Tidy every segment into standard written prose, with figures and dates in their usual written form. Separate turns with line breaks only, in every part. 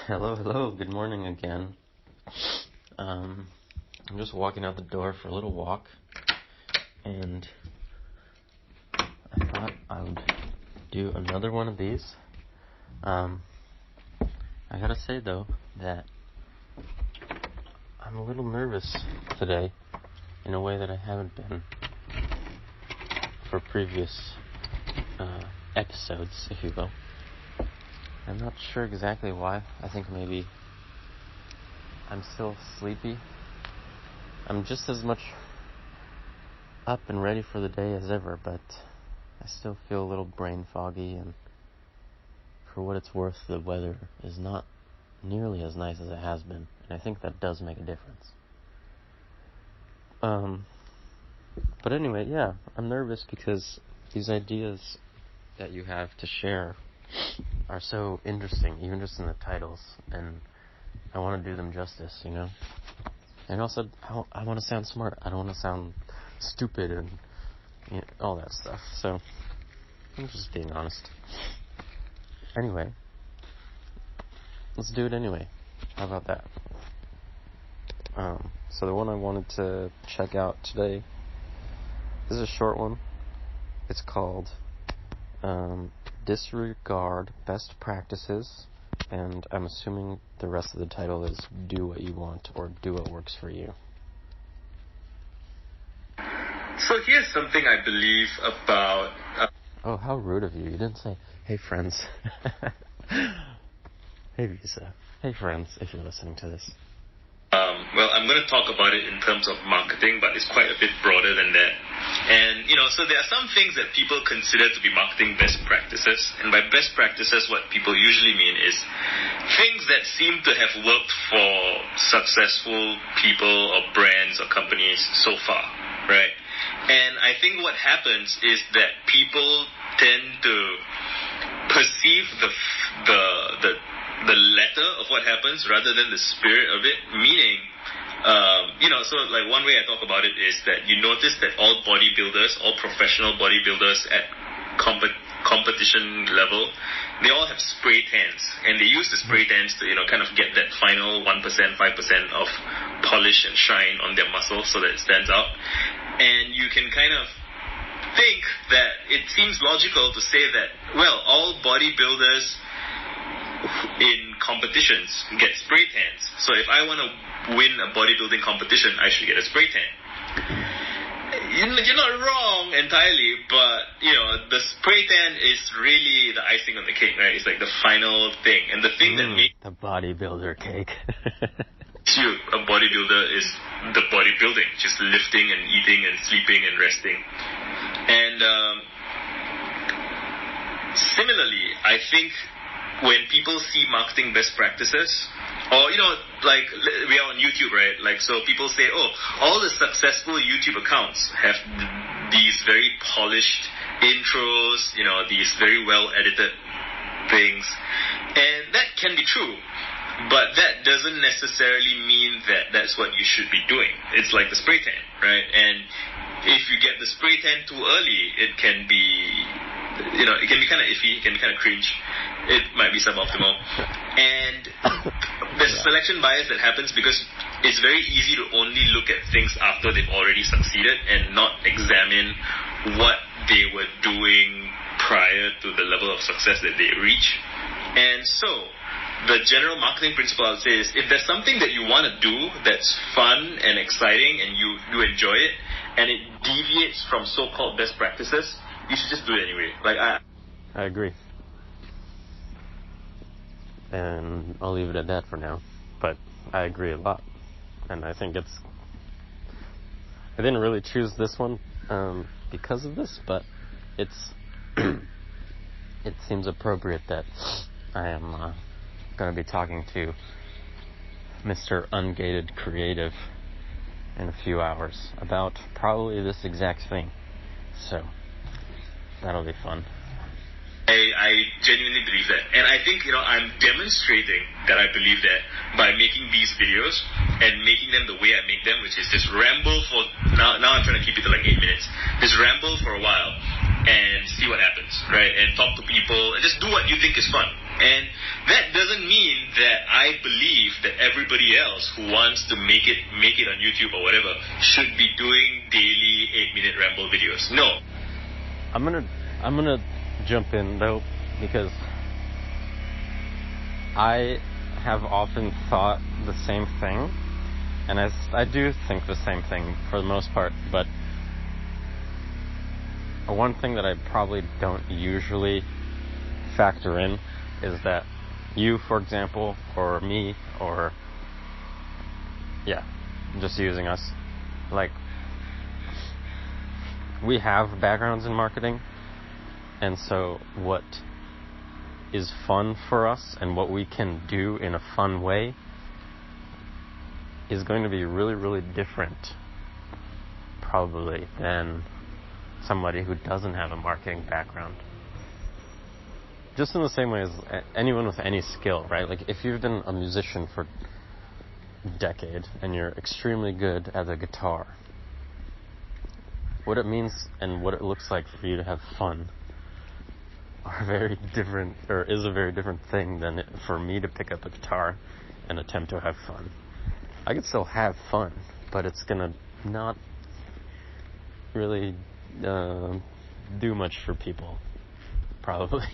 Hello, good morning again. I'm just walking out the door for a little walk, and I thought I would do another one of these. I gotta say, though, that I'm a little nervous today, in a way that I haven't been for previous episodes, if you will. I'm not sure exactly why. I think maybe I'm still sleepy. I'm just as much up and ready for the day as ever, but I still feel a little brain foggy, and for what it's worth, the weather is not nearly as nice as it has been, and I think that does make a difference. But anyway, yeah, I'm nervous because these ideas that you have to share are so interesting, even just in the titles, and I want to do them justice, you know? And also, I want to sound smart. I don't want to sound stupid and all that stuff, so I'm just being honest. Anyway, let's do it anyway. How about that? So the one I wanted to check out today, this is a short one. It's called Disregard Best Practices, and I'm assuming the rest of the title is Do What You Want or Do What Works For You.
So here's something I believe about...
Oh, how rude of you. You didn't say, hey friends. Hey Visa. Hey friends, if you're listening to this.
Well, I'm going to talk about it in terms of marketing, but it's quite a bit broader than that. And, so there are some things that people consider to be marketing best practices. And by best practices, what people usually mean is things that seem to have worked for successful people or brands or companies so far, right? And I think what happens is that people tend to perceive the letter of what happens rather than the spirit of it, meaning, so like one way I talk about it is that you notice that all bodybuilders, all professional bodybuilders at competition level, they all have spray tans, and they use the spray tans to, kind of get that final 1%, 5% of polish and shine on their muscle so that it stands out. And you can kind of think that it seems logical to say that, well, all bodybuilders in competitions get spray tans. So if I want to win a bodybuilding competition, I should get a spray tan. You're not wrong entirely, but, the spray tan is really the icing on the cake, right? It's like the final thing. And the thing that makes...
The bodybuilder cake.
you a bodybuilder is the bodybuilding, just lifting and eating and sleeping and resting. And similarly, I think when people see marketing best practices, or, like we are on YouTube, right? Like, so people say, oh, all the successful YouTube accounts have these very polished intros, these very well edited things. And that can be true, but that doesn't necessarily mean that that's what you should be doing. It's like the spray tan, right? And if you get the spray tan too early, it can be, it can be kind of iffy, it can be kind of cringe. It might be suboptimal. And there's selection bias that happens because it's very easy to only look at things after they've already succeeded and not examine what they were doing prior to the level of success that they reach. And so, the general marketing principle I would say is if there's something that you want to do that's fun and exciting and you enjoy it, and it deviates from so-called best practices, you should just do it anyway.
I agree. And I'll leave it at that for now. But I agree a lot. And I think I didn't really choose this one because of this, but it seems appropriate that I am going to be talking to Mr. Ungated Creative in a few hours about probably this exact thing. So, that'll be fun.
I genuinely believe that. And I think, I'm demonstrating that I believe that by making these videos and making them the way I make them, which is just ramble for, now I'm trying to keep it to like 8 minutes, just ramble for a while and see what happens, right? And talk to people and just do what you think is fun. And that doesn't doesn't mean that I believe that everybody else who wants to make it on YouTube or whatever should be doing daily 8-minute ramble videos. No.
I'm gonna jump in though, because I have often thought the same thing, and I do think the same thing for the most part, but one thing that I probably don't usually factor in is that you, for example, or me, or just using us, like, we have backgrounds in marketing, and so what is fun for us and what we can do in a fun way is going to be really, really different, probably, than somebody who doesn't have a marketing background. Just in the same way as anyone with any skill, right? Like, if you've been a musician for a decade and you're extremely good at the guitar, what it means and what it looks like for you to have fun are very different, or is a very different thing than for me to pick up a guitar and attempt to have fun. I can still have fun, but it's gonna not really do much for people, probably.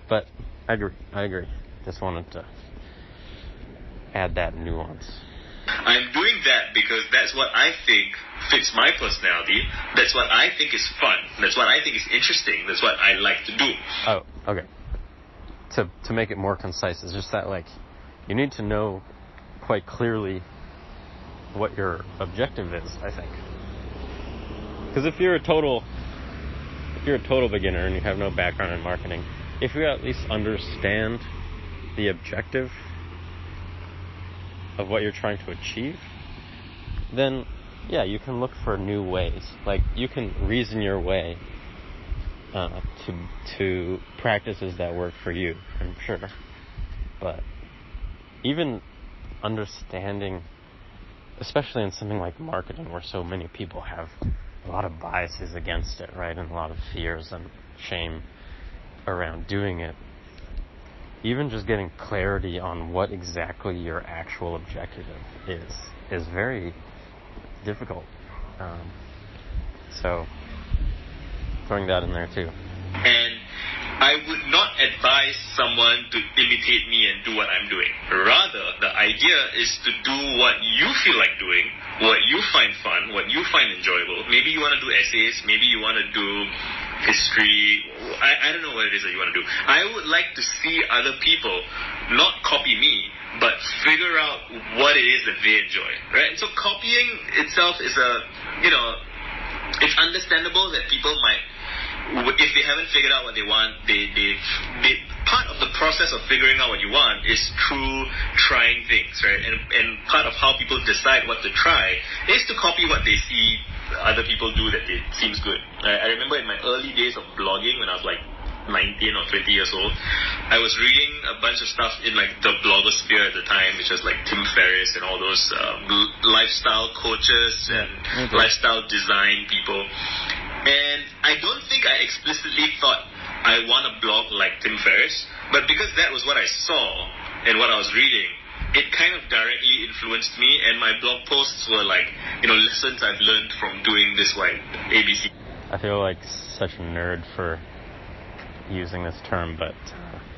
But I agree. Just wanted to add that nuance.
I'm doing that because that's what I think fits my personality. That's what I think is fun. That's what I think is interesting. That's what I like to do.
Oh, okay. To make it more concise, it's just that, like, you need to know quite clearly what your objective is, I think. Because if you're a total beginner and you have no background in marketing, if you at least understand the objective of what you're trying to achieve, then you can look for new ways. Like, you can reason your way to practices that work for you, I'm sure. But even understanding, especially in something like marketing, where so many people have a lot of biases against it, right, and a lot of fears and shame around doing it, even just getting clarity on what exactly your actual objective is very difficult. So throwing that in there too.
And I would not advise someone to imitate me and do what I'm doing. Rather, the idea is to do what you feel like doing, what you find fun, what you find enjoyable. Maybe you want to do essays, maybe you want to do history. I don't know what it is that you want to do. I would like to see other people not copy me, but figure out what it is that they enjoy, right? So copying itself is it's understandable that people might, if they haven't figured out what they want, they part of the process of figuring out what you want is through trying things, right? And part of how people decide what to try is to copy what they see other people do that seems good. I remember in my early days of blogging, when I was like 19 or 20 years old, I was reading a bunch of stuff in like the blogosphere at the time, which was like Tim Ferriss and all those lifestyle coaches and lifestyle design people. And I don't think I explicitly thought I want to blog like Tim Ferriss, but because that was what I saw and what I was reading, it kind of directly influenced me, and my blog posts were like, lessons I've learned from doing this like ABC.
I feel like such a nerd for using this term, but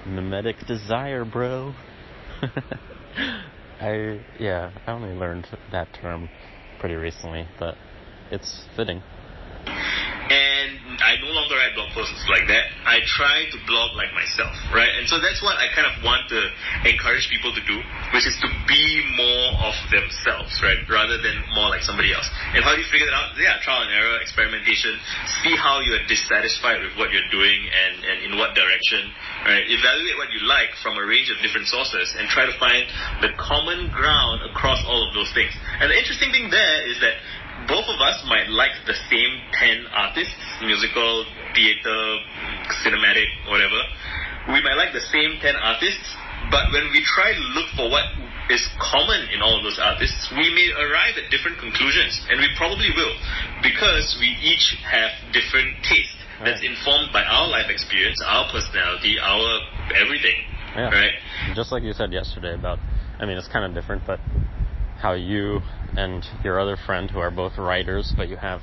mimetic desire, bro. I only learned that term pretty recently, but it's fitting.
And I no longer write blog posts like that. I try to blog like myself, right? And so that's what I kind of want to encourage people to do, which is to be more of themselves, right? Rather than more like somebody else. And how do you figure that out? Trial and error, experimentation, see how you are dissatisfied with what you're doing and in what direction, right? Evaluate what you like from a range of different sources and try to find the common ground across all of those things. And the interesting thing there is that both of us might like the same 10 artists, musical, theater, cinematic, whatever. We might like the same 10 artists, but when we try to look for what is common in all of those artists, we may arrive at different conclusions, and we probably will, because we each have different taste that's informed by our life experience, our personality, our everything.
Yeah.
Right?
Just like you said yesterday about, I mean, it's kind of different, but how you and your other friend, who are both writers, but you have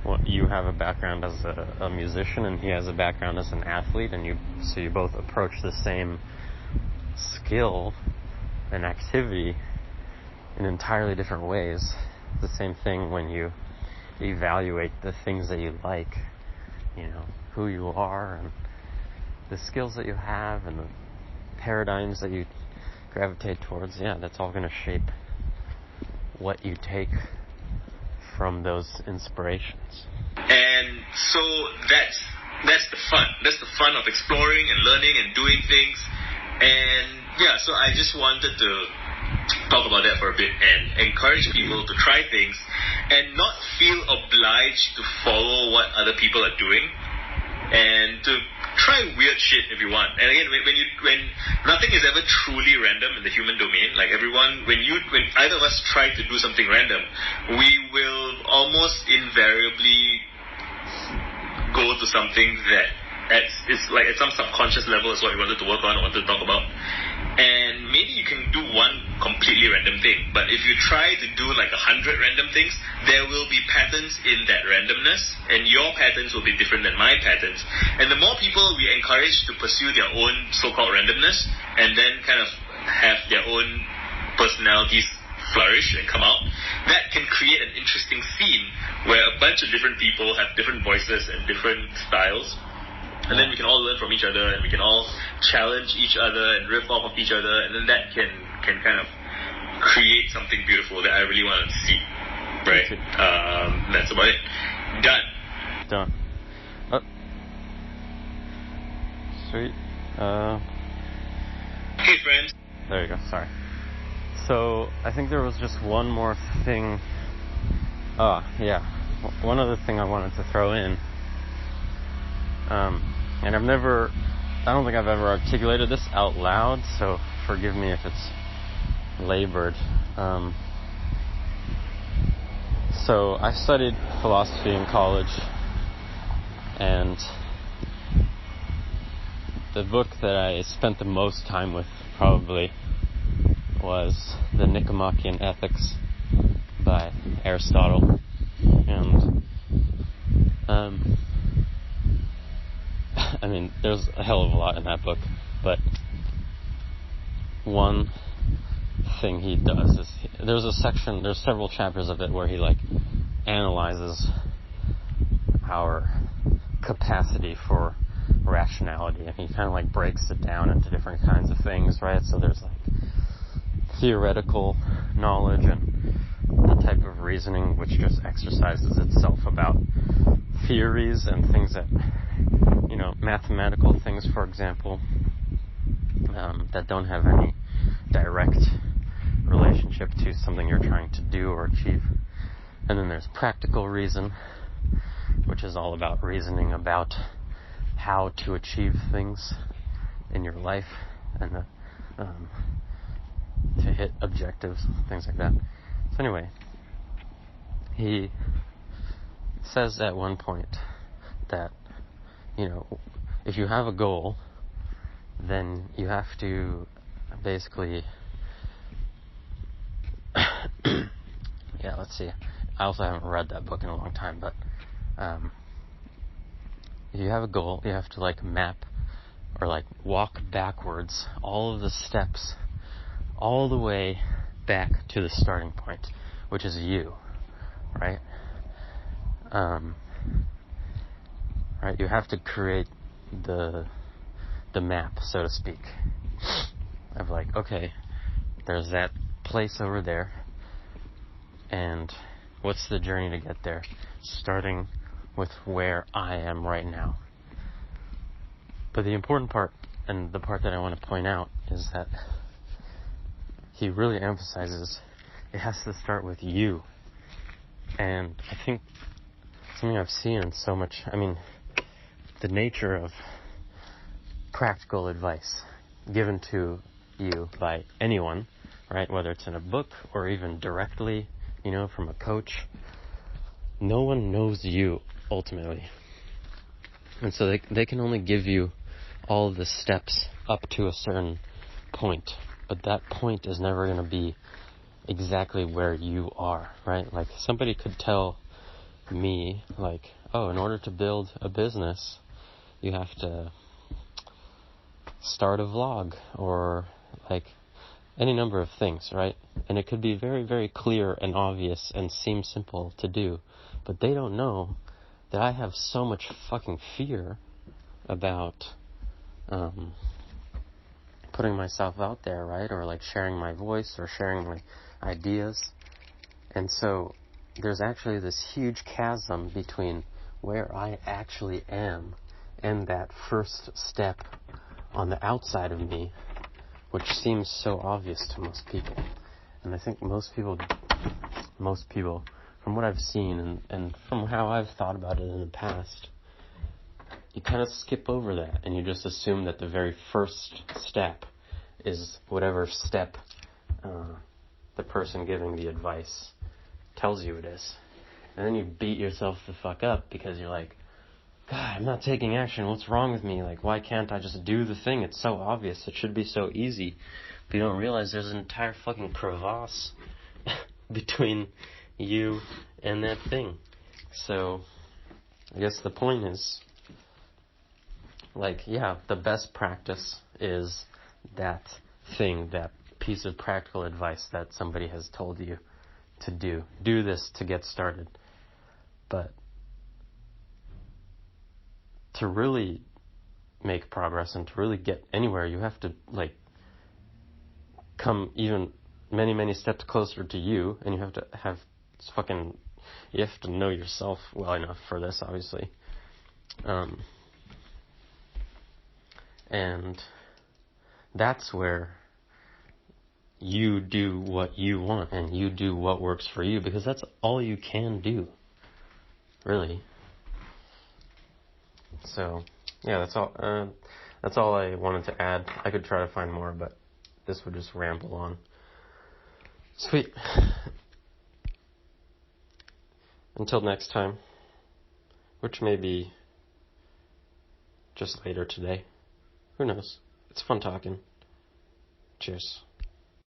a background as a musician, and he has a background as an athlete, and you both approach the same skill and activity in entirely different ways. The same thing when you evaluate the things that you like, who you are and the skills that you have and the paradigms that you gravitate towards. Yeah, that's all going to shape what you take from those inspirations.
And so that's the fun. That's the fun of exploring and learning and doing things. And yeah, so I just wanted to talk about that for a bit and encourage people to try things and not feel obliged to follow what other people are doing, and to try weird shit if you want. And again, when nothing is ever truly random in the human domain, like everyone, when either of us try to do something random, we will almost invariably go to something that it's like at some subconscious level is what we wanted to work on or wanted to talk about. And maybe you can do one completely random thing, but if you try to do like 100 random things, there will be patterns in that randomness, and your patterns will be different than my patterns. And the more people we encourage to pursue their own so-called randomness, and then kind of have their own personalities flourish and come out, that can create an interesting scene where a bunch of different people have different voices and different styles. And then we can all learn from each other, and we can all challenge each other and rip off of each other, and then that can kind of create something beautiful that I really want to see. Right? That's about it. Done.
Oh. Sweet.
Hey, friends.
There you go. Sorry. So I think there was just one more thing. Yeah. One other thing I wanted to throw in. And I don't think I've ever articulated this out loud, so forgive me if it's labored. So I studied philosophy in college, and the book that I spent the most time with probably was the Nicomachean Ethics by Aristotle. And I mean, there's a hell of a lot in that book, but one thing he does is there's several chapters of it where he analyzes our capacity for rationality, and he kind of breaks it down into different kinds of things, right? So there's theoretical knowledge and the type of reasoning which just exercises itself about theories and things that, mathematical things, for example, that don't have any direct relationship to something you're trying to do or achieve. And then there's practical reason, which is all about reasoning about how to achieve things in your life and to hit objectives, things like that. So anyway, he says at one point that, if you have a goal, then you have to basically let's see. I also haven't read that book in a long time, but if you have a goal, you have to map or walk backwards all of the steps all the way back to the starting point, which is you, right? Right, you have to create the map, so to speak, of okay, there's that place over there, and what's the journey to get there, starting with where I am right now. But the important part, and the part that I want to point out, is that he really emphasizes it has to start with you. And I think something I've seen in so much, the nature of practical advice given to you by anyone, right? Whether it's in a book or even directly, from a coach. No one knows you ultimately. And so they can only give you all the steps up to a certain point, but that point is never going to be exactly where you are, right? Like, somebody could tell me, like, oh, in order to build a business, you have to start a vlog, or like any number of things, right? And it could be very, very clear and obvious and seem simple to do, but they don't know that I have so much fucking fear about putting myself out there, right? Or like sharing my voice or sharing my ideas. And so there's actually this huge chasm between where I actually am and that first step on the outside of me, which seems so obvious to most people. And I think most people, from what I've seen and from how I've thought about it in the past, you kind of skip over that and you just assume that the very first step is whatever step the person giving the advice tells you it is. And then you beat yourself the fuck up because you're like, God, I'm not taking action. What's wrong with me? Like, why can't I just do the thing? It's so obvious. It should be so easy. But you don't realize there's an entire fucking crevasse between you and that thing. So, I guess the point is, like, yeah, the best practice is that thing, that piece of practical advice that somebody has told you to do. Do this to get started. But to really make progress and to really get anywhere, you have to, like, come even many, many steps closer to you, and you have to have you have to know yourself well enough for this, obviously. And that's where you do what you want and you do what works for you, because that's all you can do, really. So, yeah, that's all I wanted to add. I could try to find more, but this would just ramble on. Sweet. Until next time, which may be just later today. Who knows? It's fun talking. Cheers.